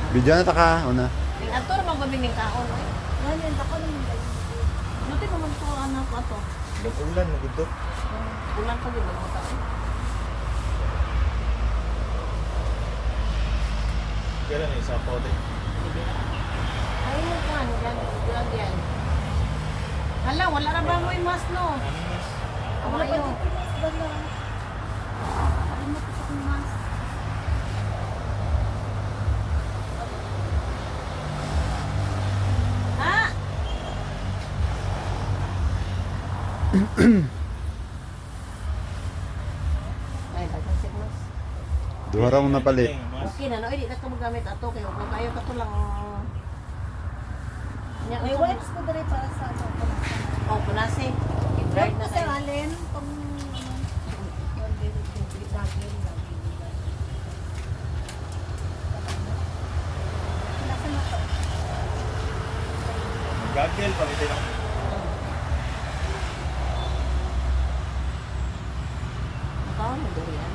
Video na ta ka, una. Ning ato naman babing kaon ay. Ganyan, ako naman guys. Nuti naman to anak ko ato. Nag-ulan, nagudto. Ulan pa gyud mo ta. Kaya na isa pa din. Ay mo kan yan yan. Hala, wala ra ba mo mas no? Wala pa Kabayo. dito guys, wala. Ano mo sa kong mas? Ha? Ay, dagang signos. Duha ra mo napalit. Okay na, no? Di na ka magamit ato kayo. Kung kayo ka to lang... Nya, May wipes ko dali para sa ano. Oh, punasi. I-drive na Sa kayo. alin, pang... Nasa na to? Gagel, pamitin ako. Makaw mo dali yan.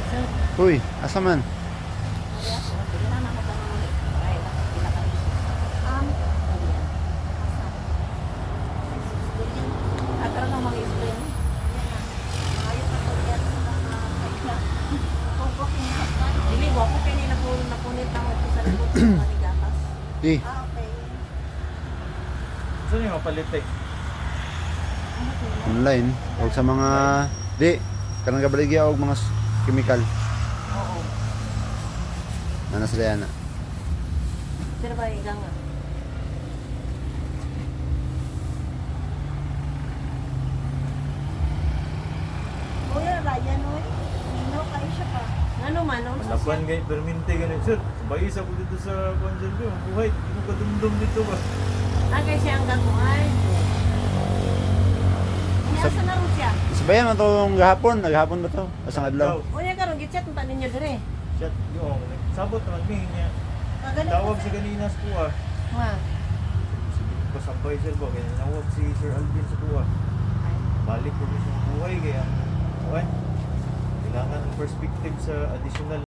Sir, Uy, asa man? sorry ako. Dili na ako tanong ulit. Ay, nakapila ka rin. Dali yan. Agro na mag-explain. Ayos na to yan sa mga kaya. Pupok yung kapal. Dili mo ako kanina po napunit ako ito sa likod ng manigatas. Eh, Okay. Saan yung mapalit eh? online. Huwag sa mga... Di, kanang gabaligya og mga chemical. Oo. Na sila yan. Pero ba igang nga? Kuya, Ryan, oy. Nino, kayo siya pa. Ano man, ano sa Laban siya? gay perminte ganun sir. Bayis ako dito sa konsen ko. Buhay, hindi ko kadumdum dito ba? Agay siya ang gatuan. Asa na rin siya? Sabayan mo itong gahapon. Naghapon ba to? Asang adlaw? O niya karon gitchat mo tanin niyo dire. Shot yung sabot naman mi niya. Kagaling Tawag si kanina sa kuha. Ha. Pasampay sir ba kaya nawag si Sir Alvin sa kuha. Balik ko sa buhay kaya okay. Kailangan ng perspective sa additional